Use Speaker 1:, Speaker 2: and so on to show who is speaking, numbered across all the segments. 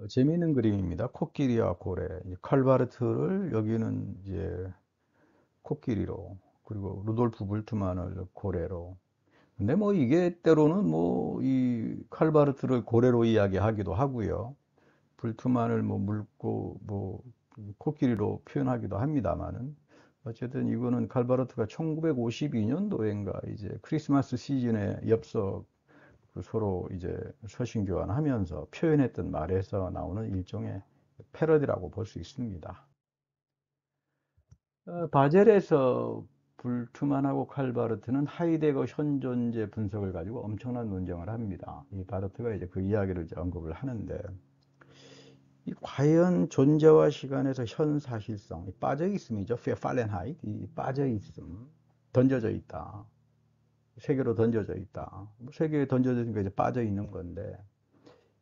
Speaker 1: 재미있는 그림입니다. 코끼리와 고래. 칼바르트를 여기는 이제 코끼리로, 그리고 루돌프 불트만을 고래로. 근데 뭐 이게 때로는 뭐 이 칼바르트를 고래로 이야기하기도 하고요. 불트만을 뭐 물고 뭐 코끼리로 표현하기도 합니다만은, 어쨌든 이거는 칼바르트가 1952년도인가 이제 크리스마스 시즌에 엽서 서로 이제 서신 교환하면서 표현했던 말에서 나오는 일종의 패러디라고 볼 수 있습니다. 바젤에서 불트만하고 칼바르트는 하이데거 현존재 분석을 가지고 엄청난 논쟁을 합니다. 이 바르트가 이제 그 이야기를 이제 언급을 하는데, 이 과연 존재와 시간에서 현 사실성, 빠져 있음이죠. 팔렌하이트, 이 빠져 있음, 던져져 있다. 세계로 던져져 있다. 세계에 던져져 있으니까 이제 빠져 있는 건데,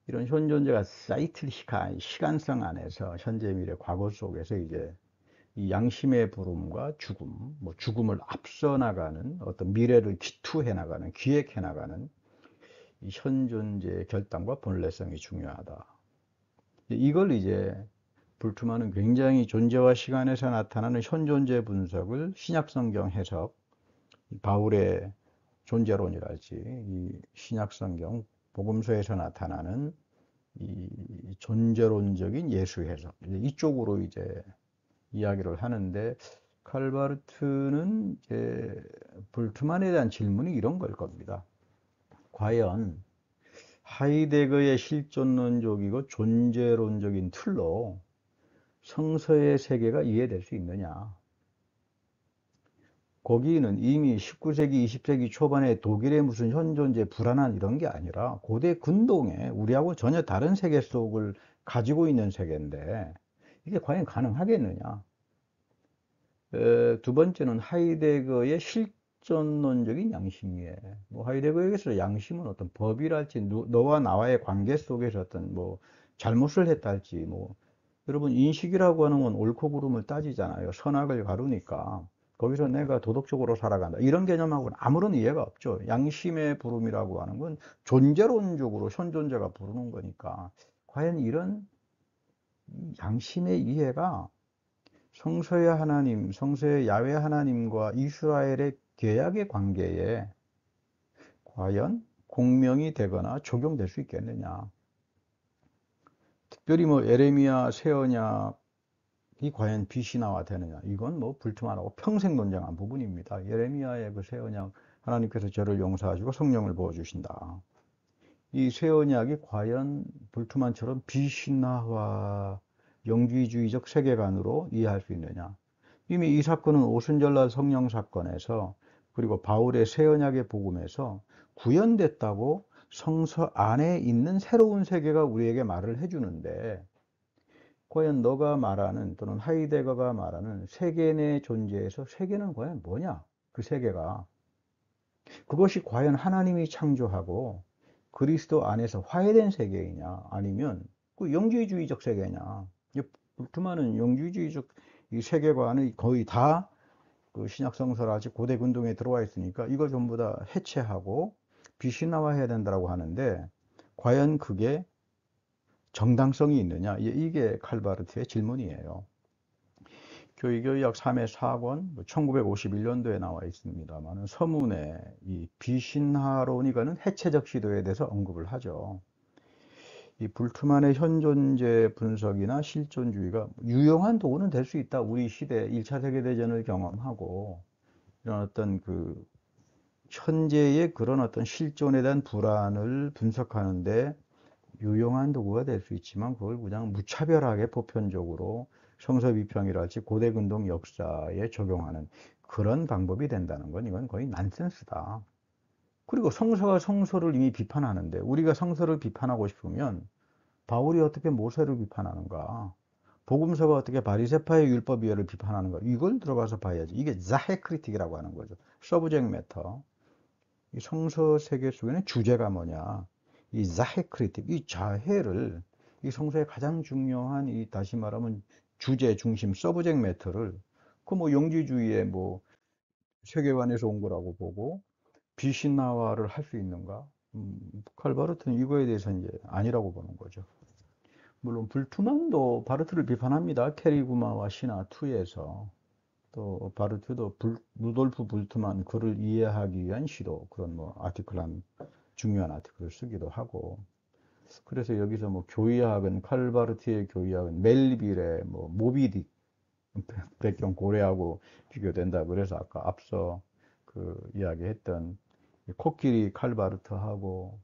Speaker 1: 이런 현존재가 사이클리시한 시간성 안에서 현재, 미래, 과거 속에서 이제 이 양심의 부름과 죽음, 뭐 죽음을 앞서 나가는 어떤 미래를 기투해 나가는, 기획해 나가는 이 현존재의 결단과 본래성이 중요하다. 이걸 이제 불투만은 굉장히 존재와 시간에서 나타나는 현존재 분석을 신약 성경 해석, 바울의 존재론이랄지, 이 신약 성경 복음서에서 나타나는 이 존재론적인 예수 해석, 이쪽으로 이제 이야기를 하는데, 칼바르트는 이제 볼트만에 대한 질문이 이런 걸 겁니다. 과연 하이데거의 실존론적이고 존재론적인 틀로 성서의 세계가 이해될 수 있느냐? 거기는 이미 19세기, 20세기 초반에 독일의 무슨 현존재 불안한 이런 게 아니라 고대 근동에 우리하고 전혀 다른 세계 속을 가지고 있는 세계인데, 이게 과연 가능하겠느냐? 두 번째는 하이데거의 실존론적인 양심이에요. 뭐 하이데거에게서 양심은 어떤 법이랄지, 너와 나와의 관계 속에서 어떤 뭐 잘못을 했다 할지, 뭐 여러분 인식이라고 하는 건 옳고 그름을 따지잖아요. 선악을 가르니까 거기서 내가 도덕적으로 살아간다, 이런 개념하고는 아무런 이해가 없죠. 양심의 부름이라고 하는 건 존재론적으로 현존자가 부르는 거니까, 과연 이런 양심의 이해가 성서의 하나님, 성서의 야훼 하나님과 이스라엘의 계약의 관계에 과연 공명이 되거나 적용될 수 있겠느냐. 특별히 뭐 에레미야 새 언약이 과연 빛이나와 되느냐, 이건 뭐 불투만하고 평생 논쟁한 부분입니다. 예레미야의 그 새 언약, 하나님께서 저를 용서하시고 성령을 부어주신다, 이 새 언약이 과연 불투만처럼 비신화와 영주주의적 세계관으로 이해할 수 있느냐. 이미 이 사건은 오순절날 성령 사건에서, 그리고 바울의 새 언약의 복음에서 구현됐다고 성서 안에 있는 새로운 세계가 우리에게 말을 해주는데, 과연 너가 말하는, 또는 하이데거가 말하는 세계 내 존재에서 세계는 과연 뭐냐? 그 세계가, 그것이 과연 하나님이 창조하고 그리스도 안에서 화해된 세계이냐, 아니면 그 영주주의적 세계냐. 불투만은 영주주의적 이 세계관이 거의 다 그 신약 성서라지 고대 근동에 들어와 있으니까 이걸 전부 다 해체하고 비신화해야 된다고 하는데, 과연 그게 정당성이 있느냐, 이게 칼바르트의 질문이에요. 교의교의학 3회 4권 1951년도에 나와 있습니다만, 서문에 이 비신화론이 가는 해체적 시도에 대해서 언급을 하죠. 이 불투만의 현존재 분석이나 실존주의가 유용한 도구는 될 수 있다. 우리 시대 1차 세계대전을 경험하고 이런 어떤 그 현재의 그런 어떤 실존에 대한 불안을 분석하는데 유용한 도구가 될 수 있지만, 그걸 그냥 무차별하게 보편적으로 성서 비평이랄지 고대 근동 역사에 적용하는 그런 방법이 된다는 건, 이건 거의 난센스다. 그리고 성서가 성서를 이미 비판하는데, 우리가 성서를 비판하고 싶으면 바울이 어떻게 모세를 비판하는가, 복음서가 어떻게 바리새파의 율법 이해를 비판하는가, 이걸 들어가서 봐야지. 이게 자해 크리틱이라고 하는 거죠. 서브젝트 매터. 이 성서 세계 속에는 주제가 뭐냐, 이 자해 크리틱, 이 자해를, 이 성서의 가장 중요한, 이 다시 말하면 주제 중심 서브젝트 매터를 그 뭐 영지주의의 뭐 세계관에서 온 거라고 보고 비신화화를 할 수 있는가? 칼바르트는 이거에 대해서 이제 아니라고 보는 거죠. 물론 불투만도 바르트를 비판합니다. 캐리구마와 신화 2에서. 또 바르트도 루돌프 불트만 그를 이해하기 위한 시도, 그런 뭐 아티클한 중요한 아티클을 쓰기도 하고. 그래서 여기서 뭐 교의학은, 칼바르트의 교의학은 멜빌의 뭐 모비딕 백경 고래하고 비교된다. 그래서 아까 앞서 그 이야기했던 코끼리 칼바르트하고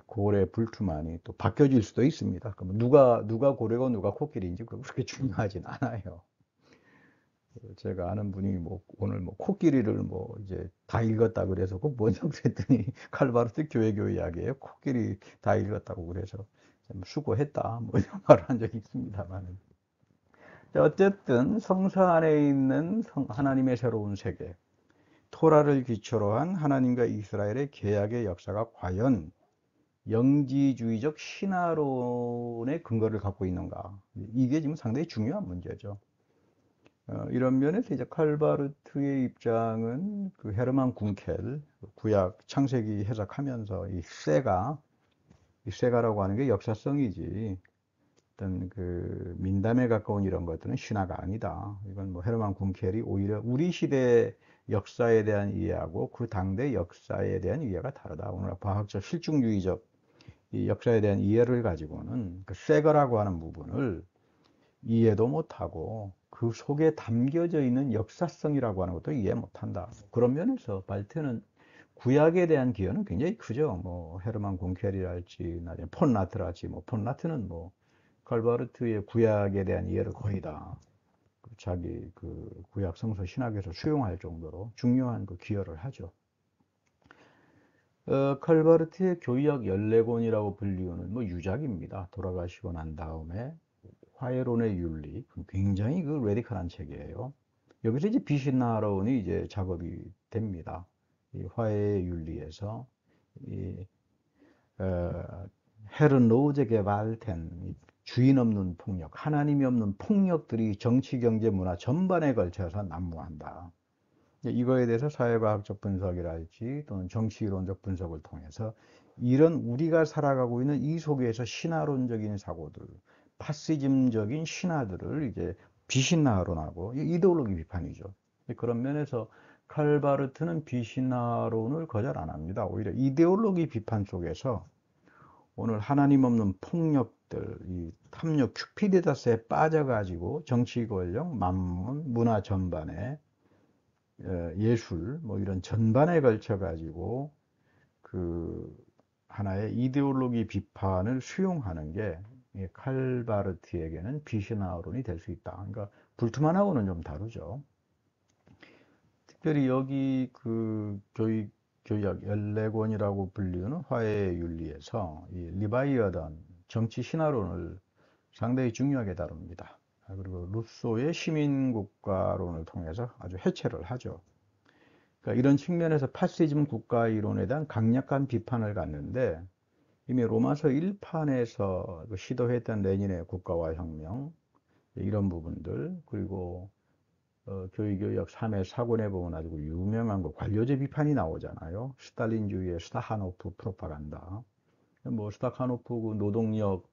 Speaker 1: 고래 불투만이 또 바뀌어질 수도 있습니다. 그럼 누가 고래고 누가 코끼리인지 그렇게 중요하진 않아요. 제가 아는 분이 뭐 오늘 뭐 코끼리를 뭐 이제 다 읽었다 그래서 그 뭐냐고 그랬더니 칼바르트 교회 이야기예요. 코끼리 다 읽었다고 그래서 좀 수고했다 뭐 이런 말을 한 적이 있습니다만. 어쨌든 성서 안에 있는 하나님의 새로운 세계, 토라를 기초로 한 하나님과 이스라엘의 계약의 역사가 과연 영지주의적 신화론의 근거를 갖고 있는가? 이게 지금 상당히 중요한 문제죠. 이런 면에서 이제 칼바르트의 입장은 그 헤르만 군켈 구약 창세기 해석하면서 이 세가라고 하는 게 역사성이지 어떤 그 민담에 가까운 이런 것들은 신화가 아니다. 이건 뭐 헤르만 군켈이 오히려 우리 시대 역사에 대한 이해하고 그 당대 역사에 대한 이해가 다르다. 오늘 과학적 실증주의적 이 역사에 대한 이해를 가지고는 그 세가라고 하는 부분을 이해도 못하고 그 속에 담겨져 있는 역사성이라고 하는 것도 이해 못한다. 그런 면에서 발트는 구약에 대한 기여는 굉장히 크죠. 뭐 헤르만 공켈이랄지 나중에 폰라트랄지 뭐 폰라트는 뭐 칼바르트의 구약에 대한 이해를 거의 다 자기 그 구약 성서 신학에서 수용할 정도로 중요한 그 기여를 하죠. 칼바르트의 교의학 14권이라고 불리우는 뭐 유작입니다. 돌아가시고 난 다음에 화해론의 윤리, 굉장히 그 레디컬한 책이에요. 여기서 이제 비신나론이 이제 작업이 됩니다. 이 화해의 윤리에서 이 헤른 로제 개발된 주인 없는 폭력, 하나님이 없는 폭력들이 정치, 경제, 문화 전반에 걸쳐서 난무한다. 이거에 대해서 사회과학적 분석이랄지 또는 정치이론적 분석을 통해서 이런 우리가 살아가고 있는 이 속에서 신화론적인 사고들, 파시즘적인 신화들을 이제 비신화론하고 이데올로기 비판이죠. 그런 면에서 칼바르트는 비신화론을 거절 안 합니다. 오히려 이데올로기 비판 속에서 오늘 하나님 없는 폭력들, 이 탐욕 큐피디다스에 빠져가지고 정치 권력, 만문, 문화 전반에 예술 뭐 이런 전반에 걸쳐 가지고 그 하나의 이데올로기 비판을 수용하는 게 칼바르트에게는 비신화론이 될 수 있다. 그러니까 불트만하고는 좀 다르죠. 특별히 여기 그 교약 14권이라고 불리는 화해의 윤리에서 이 리바이어던 정치 신화론을 상당히 중요하게 다룹니다. 그리고 루소의 시민국가론을 통해서 아주 해체를 하죠. 그러니까 이런 측면에서 파시즘 국가 이론에 대한 강력한 비판을 갖는데 이미 로마서 1판에서 시도했던 레닌의 국가화 혁명 이런 부분들 그리고 교의교역 3의 사권에 보면 아주 유명한 거 관료제 비판이 나오잖아요. 스탈린주의의 스타하노프 프로파간다. 뭐 스타하노프 그 노동력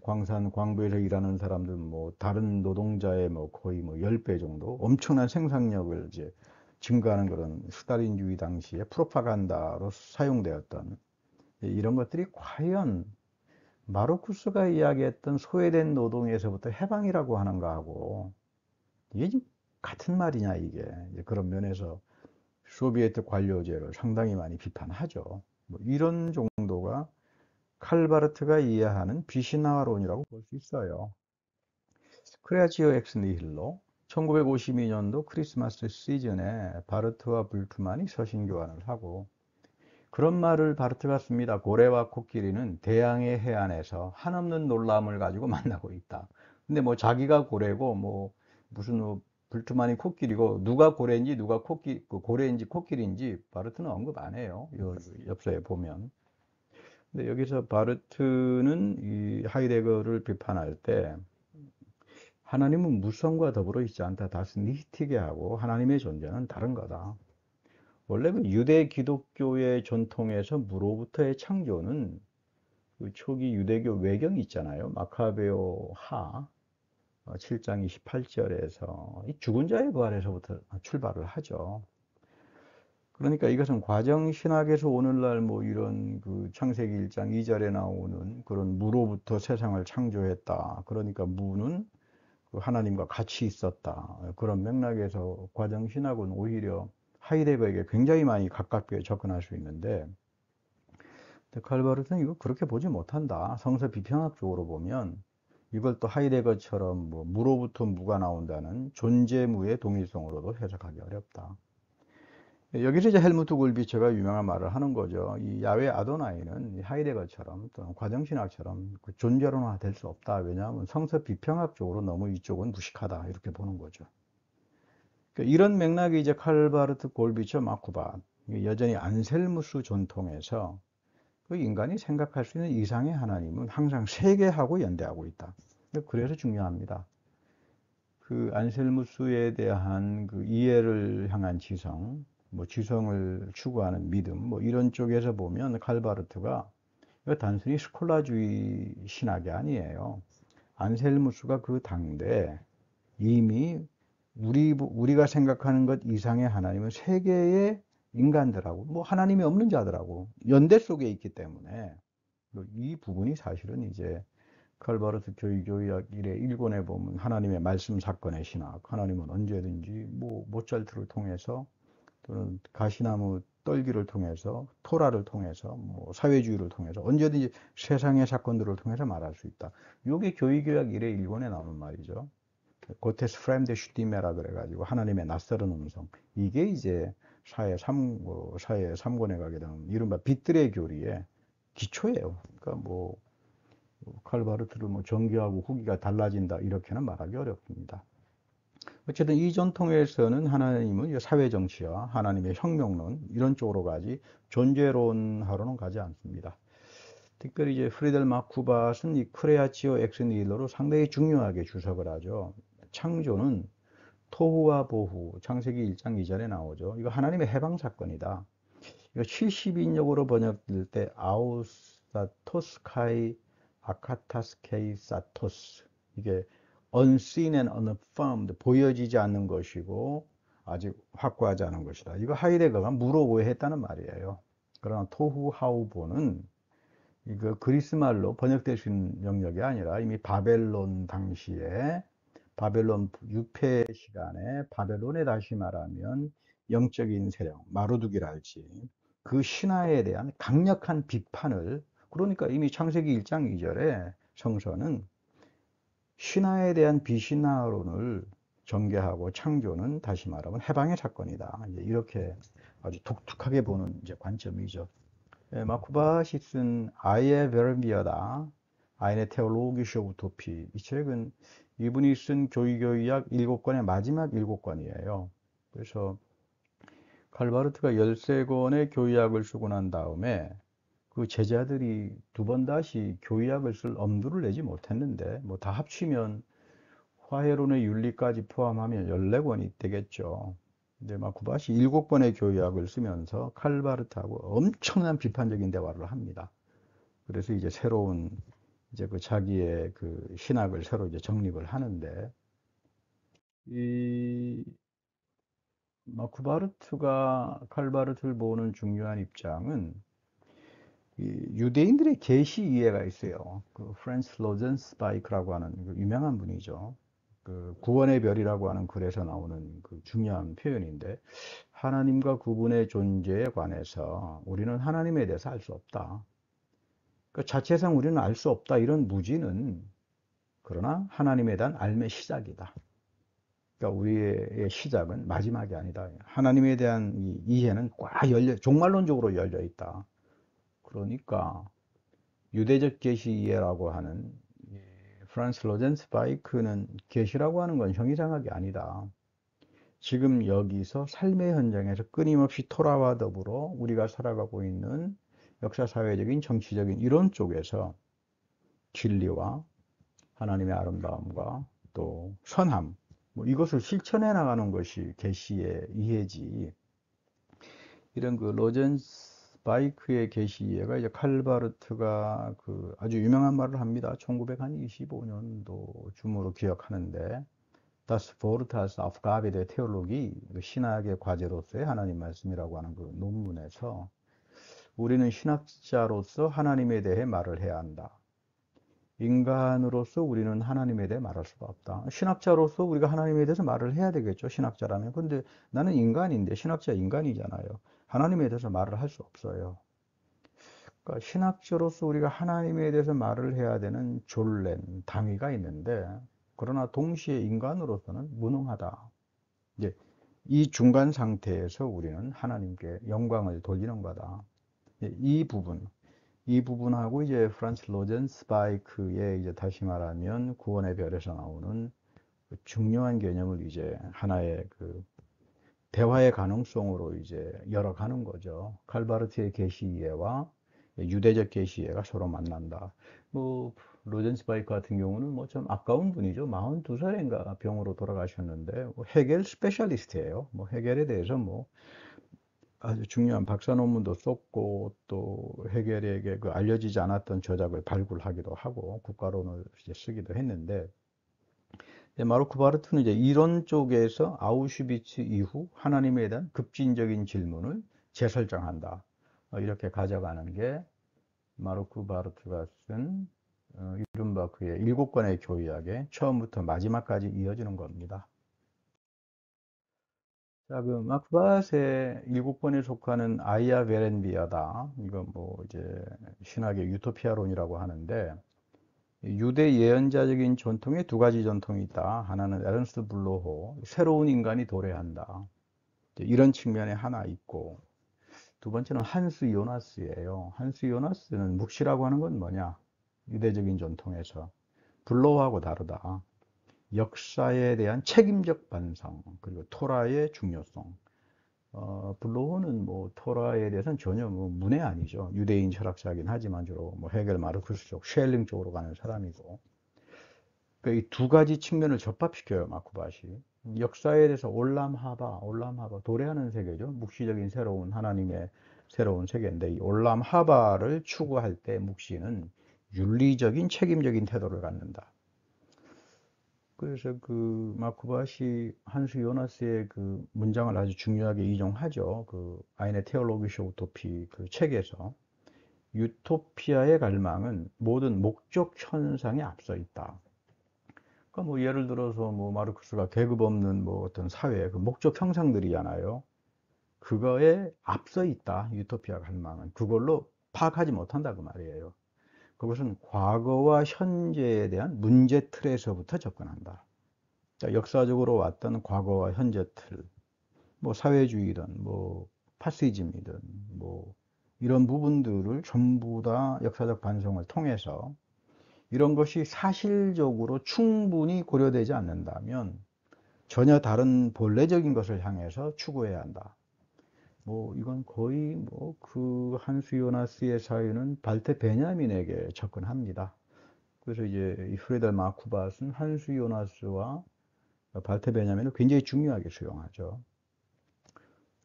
Speaker 1: 광산 광부에서 일하는 사람들 뭐 다른 노동자의 뭐 거의 뭐 10배 정도 엄청난 생산력을 이제 증가하는 그런 스탈린주의 당시에 프로파간다로 사용되었던 이런 것들이 과연 마르쿠스가 이야기했던 소외된 노동에서부터 해방이라고 하는가 하고 이게 지금 같은 말이냐 이게 그런 면에서 소비에트 관료제를 상당히 많이 비판하죠. 뭐 이런 정도가 칼바르트가 이해하는 비신화론이라고 볼 수 있어요. 크레아치오 엑스 니힐로 1952년도 크리스마스 시즌에 바르트와 불트만이 서신 교환을 하고 그런 말을 바르트가 씁니다. 고래와 코끼리는 대양의 해안에서 한없는 놀라움을 가지고 만나고 있다. 근데 뭐 자기가 고래고 뭐 무슨 뭐 불트만이 코끼리고 누가 고래인지 누가 고래인지 코끼리인지 바르트는 언급 안 해요. 요 엽서에 보면. 근데 여기서 바르트는 이 하이데거를 비판할 때 하나님은 무성과 더불어 있지 않다. 다스 니히티게 하고 하나님의 존재는 다른 거다. 원래 그 유대 기독교의 전통에서 무로부터의 창조는 그 초기 유대교 외경이 있잖아요. 마카베오 하 7장 28절에서 이 죽은 자의 부활에서부터 출발을 하죠. 그러니까 이것은 과정신학에서 오늘날 뭐 이런 그 창세기 1장 2절에 나오는 그런 무로부터 세상을 창조했다. 그러니까 무는 그 하나님과 같이 있었다. 그런 맥락에서 과정신학은 오히려 하이데거에게 굉장히 많이 가깝게 접근할 수 있는데, 칼바르트는 이거 그렇게 보지 못한다. 성서 비평학적으로 보면 이걸 또 하이데거처럼 뭐 무로부터 무가 나온다는 존재무의 동일성으로도 해석하기 어렵다. 여기서 이제 헬무트 골비처가 유명한 말을 하는 거죠. 이 야훼 아도나이는 하이데거처럼 또는 과정신학처럼 그 존재론화 될 수 없다. 왜냐하면 성서 비평학적으로 너무 이쪽은 무식하다. 이렇게 보는 거죠. 그러니까 이런 맥락이 이제 칼바르트 골비처 마쿠바 여전히 안셀무스 전통에서 그 인간이 생각할 수 있는 이상의 하나님은 항상 세계하고 연대하고 있다. 그래서 중요합니다. 그 안셀무스에 대한 그 이해를 향한 지성, 뭐 지성을 추구하는 믿음, 뭐 이런 쪽에서 보면 칼바르트가 단순히 스콜라주의 신학이 아니에요. 안셀무스가 그 당대 이미 우리가 생각하는 것 이상의 하나님은 세계의 인간들하고 뭐 하나님이 없는 자들하고 연대 속에 있기 때문에 이 부분이 사실은 이제 칼바르트 교의학 일의 일권에 보면 하나님의 말씀 사건의 신학, 하나님은 언제든지 뭐 모차르트를 통해서 또는 가시나무 떨기를 통해서 토라를 통해서 뭐 사회주의를 통해서 언제든지 세상의 사건들을 통해서 말할 수 있다. 이게 교의학 일의 일권에 나오는 말이죠. 고테스 프렘데 슈티메라 그래가지고 하나님의 낯설은 음성. 이게 이제 사회 삼권에 가게 되는 이른바 빛들의 교리의 기초예요. 그러니까 뭐 칼바르트를 뭐 전기하고 후기가 달라진다 이렇게는 말하기 어렵습니다. 어쨌든 이 전통에서는 하나님은 사회 정치와 하나님의 혁명론 이런 쪽으로 가지 존재론하로는 가지 않습니다. 특별히 이제 프리델 마쿠바스는 이 크레아치오 엑스 니힐로로 상당히 중요하게 주석을 하죠. 창조는 토후와 보후, 창세기 1장 2절에 나오죠. 이거 하나님의 해방 사건이다. 이거 70인역으로 번역될 때 아우사토스카이 아카타스케이 사토스, 이게 unseen and unaffirmed, 보여지지 않는 것이고 아직 확고하지 않은 것이다. 이거 하이데거가 물어오해했다는 말이에요. 그러나 토후하우보는 이거 그리스 말로 번역될 수 있는 영역이 아니라 이미 바벨론 당시에 바벨론 유폐 시간에 바벨론에 다시 말하면 영적인 세력, 마루두기랄지 그 신화에 대한 강력한 비판을, 그러니까 이미 창세기 1장 2절에 성서는 신화에 대한 비신화론을 전개하고 창조는 다시 말하면 해방의 사건이다. 이렇게 아주 독특하게 보는 이제 관점이죠. 마쿠바시 쓴 아이의 베르미어다, 아인의 테올로기쇼 우토피, 이 책은 이분이 쓴 교의학 7권의 마지막 7권이에요. 그래서 칼바르트가 13권의 교의학을 쓰고 난 다음에 그 제자들이 두 번 다시 교의학을 쓸 엄두를 내지 못했는데 뭐 다 합치면 화해론의 윤리까지 포함하면 14권이 되겠죠. 근데 마쿠바시 7권의 교의학을 쓰면서 칼바르트하고 엄청난 비판적인 대화를 합니다. 그래서 이제 새로운 이제 그 자기의 그 신학을 새로 이제 정립을 하는데, 이 마쿠바르트가 칼바르트를 보는 중요한 입장은 이 유대인들의 계시 이해가 있어요. 그 프란스 로젠스바이크라고 하는 그 유명한 분이죠. 그 구원의 별이라고 하는 글에서 나오는 그 중요한 표현인데, 하나님과 그분의 존재에 관해서 우리는 하나님에 대해서 알 수 없다. 그 자체상 우리는 알 수 없다. 이런 무지는 그러나 하나님에 대한 삶의 시작이다. 그러니까 우리의 시작은 마지막이 아니다. 하나님에 대한 이 이해는 꽉 종말론적으로 열려 있다. 그러니까 유대적 계시 이해라고 하는 프란스 로젠스바이크는 계시라고 하는 건 형이상학이 아니다. 지금 여기서 삶의 현장에서 끊임없이 토라와 더불어 우리가 살아가고 있는 역사사회적인 정치적인 이론 쪽에서 진리와 하나님의 아름다움과 또 선함, 뭐 이것을 실천해 나가는 것이 계시의 이해지. 이런 그 스파이크의 계시가 이제 칼바르트가 그 아주 유명한 말을 합니다. 1925년도 쯤으로 기억하는데, Das Wort als Aufgabe der Theologie, 그 신학의 과제로서의 하나님 말씀이라고 하는 그 논문에서 우리는 신학자로서 하나님에 대해 말을 해야 한다. 인간으로서 우리는 하나님에 대해 말할 수가 없다. 신학자로서 우리가 하나님에 대해서 말을 해야 되겠죠. 신학자라면. 근데 나는 인간인데 신학자 인간이잖아요. 하나님에 대해서 말을 할 수 없어요. 그러니까 신학자로서 우리가 하나님에 대해서 말을 해야 되는 졸렘, 당위가 있는데, 그러나 동시에 인간으로서는 무능하다. 이제 이 중간 상태에서 우리는 하나님께 영광을 돌리는 거다. 이 부분, 이 부분하고 이제 프란츠 로젠스바이크의 이제 다시 말하면 구원의 별에서 나오는 그 중요한 개념을 이제 하나의 그 대화의 가능성으로 이제 열어가는 거죠. 칼바르트의 계시이해와 유대적 계시이해가 서로 만난다. 뭐 로젠스바이크 같은 경우는 뭐 좀 아까운 분이죠. 42살인가 병으로 돌아가셨는데 뭐 헤겔 스페셜리스트예요. 뭐 헤겔에 대해서 뭐 아주 중요한 박사 논문도 썼고, 또 헤겔에게 그 알려지지 않았던 저작을 발굴하기도 하고 국가론을 이제 쓰기도 했는데, 마르크 바르트는 이제 이론 쪽에서 아우슈비츠 이후 하나님에 대한 급진적인 질문을 재설정한다. 이렇게 가져가는 게 마르크 바르트가 쓴 이른바 그의 7권의 교의학의 처음부터 마지막까지 이어지는 겁니다. 자, 그 마크밧의 7권에 속하는 아이아 베렌비아다. 이건 뭐 이제 신학의 유토피아론이라고 하는데, 유대 예언자적인 전통에 두 가지 전통이 있다. 하나는 에른스트 블로호, 새로운 인간이 도래한다. 이런 측면에 하나 있고, 두 번째는 한스 요나스예요. 한스 요나스는 묵시라고 하는 건 뭐냐? 유대적인 전통에서 블로호하고 다르다. 역사에 대한 책임적 반성, 그리고 토라의 중요성. 블로호는 뭐 토라에 대해서는 전혀 뭐 문외 아니죠. 유대인 철학자이긴 하지만 주로 뭐 헤겔, 마르크스 쪽, 쉘링 쪽으로 가는 사람이고. 그러니까 이 두 가지 측면을 접합시켜요, 마쿠밭이. 역사에 대해서 올람하바, 올람하바, 도래하는 세계죠. 묵시적인 새로운 하나님의 새로운 세계인데, 이 올람하바를 추구할 때 묵시는 윤리적인 책임적인 태도를 갖는다. 그래서 그 마쿠밭이 한수 요나스의 그 문장을 아주 중요하게 인용하죠. 그 아이네 테올로기쇼 우토피 그 책에서 유토피아의 갈망은 모든 목적 현상에 앞서 있다. 그러니까 뭐 예를 들어서 뭐 마르크스가 계급 없는 뭐 어떤 사회 그 목적 형상들이잖아요. 그거에 앞서 있다. 유토피아 갈망은 그걸로 파악하지 못한다 그 말이에요. 그것은 과거와 현재에 대한 문제 틀에서부터 접근한다. 역사적으로 왔던 과거와 현재 틀, 뭐 사회주의든 뭐 파시즘이든 뭐 이런 부분들을 전부 다 역사적 반성을 통해서 이런 것이 사실적으로 충분히 고려되지 않는다면 전혀 다른 본래적인 것을 향해서 추구해야 한다. 뭐 이건 거의 뭐 그 한수 요나스의 사유는 발테 베냐민에게 접근합니다. 그래서 이제 이 프레델 마쿠밧은 한수 요나스와 발테 베냐민을 굉장히 중요하게 수용하죠.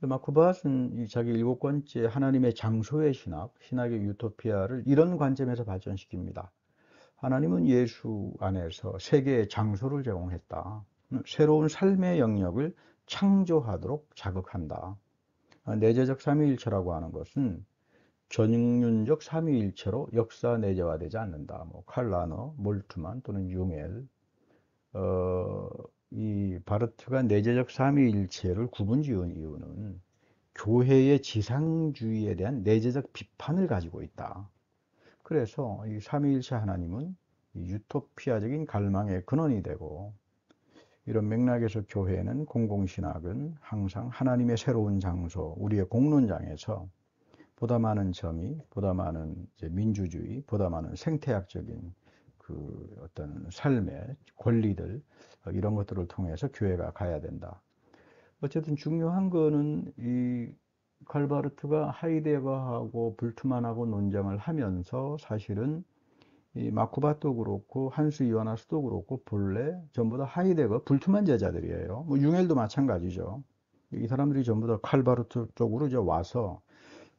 Speaker 1: 마쿠밧은 이 자기 7권째 하나님의 장소의 신학, 신학의 유토피아를 이런 관점에서 발전시킵니다. 하나님은 예수 안에서 세계의 장소를 제공했다. 새로운 삶의 영역을 창조하도록 자극한다. 내재적 삼위일체라고 하는 것은 전윤적 삼위일체로 역사 내재화되지 않는다. 뭐 칼라너, 몰트만 또는 융엘, 이 바르트가 내재적 삼위일체를 구분 지은 이유는 교회의 지상주의에 대한 내재적 비판을 가지고 있다. 그래서 이 삼위일체 하나님은 유토피아적인 갈망의 근원이 되고, 이런 맥락에서 교회는 공공신학은 항상 하나님의 새로운 장소, 우리의 공론장에서 보다 많은 정의, 보다 많은 이제 민주주의, 보다 많은 생태학적인 그 어떤 삶의 권리들, 이런 것들을 통해서 교회가 가야 된다. 어쨌든 중요한 거는 이 칼바르트가 하이데거하고 불트만하고 논쟁을 하면서 사실은 이 마쿠바도 그렇고 한수 이와나스도 그렇고 본래 전부 다 하이데거 불트만 제자들이에요. 뭐 융엘도 마찬가지죠. 이 사람들이 전부 다 칼바르트 쪽으로 이제 와서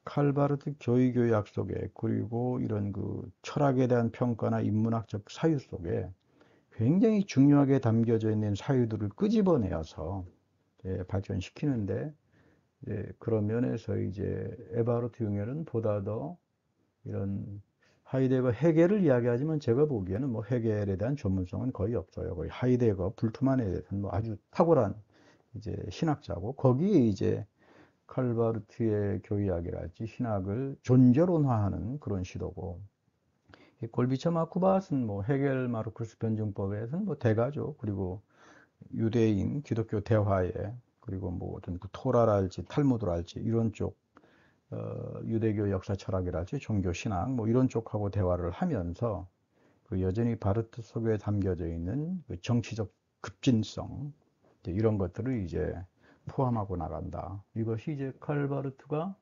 Speaker 1: 칼바르트 교의교약 속에 그리고 이런 그 철학에 대한 평가나 인문학적 사유 속에 굉장히 중요하게 담겨져 있는 사유들을 끄집어내어서 발전시키는데 그런 면에서 이제 에바르트 융헬은 보다 더 이런 하이데거 헤겔을 이야기하지만 제가 보기에는 뭐 헤겔에 대한 전문성은 거의 없어요. 거의 하이데거 불트만에 대해서는 뭐 아주 탁월한 이제 신학자고 거기에 이제 칼바르트의 교의학이랄지 신학을 존재론화하는 그런 시도고 골비처 마쿠바스는 뭐 헤겔 마르쿠스 변증법에서는 뭐 대가죠. 그리고 유대인 기독교 대화에 그리고 뭐 어떤 그 토라랄지 탈무드랄지 이런 쪽 유대교 역사 철학이랄지 종교 신학 뭐 이런 쪽하고 대화를 하면서 그 여전히 바르트 속에 담겨져 있는 그 정치적 급진성 이런 것들을 이제 포함하고 나간다. 이것이 이제 칼 바르트가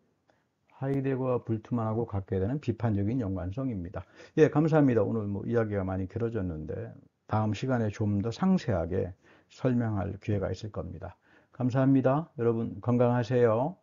Speaker 1: 하이데거와 불트만하고 갖게 되는 비판적인 연관성입니다. 예, 감사합니다. 오늘 뭐 이야기가 많이 길어졌는데 다음 시간에 좀 더 상세하게 설명할 기회가 있을 겁니다. 감사합니다. 여러분 건강하세요.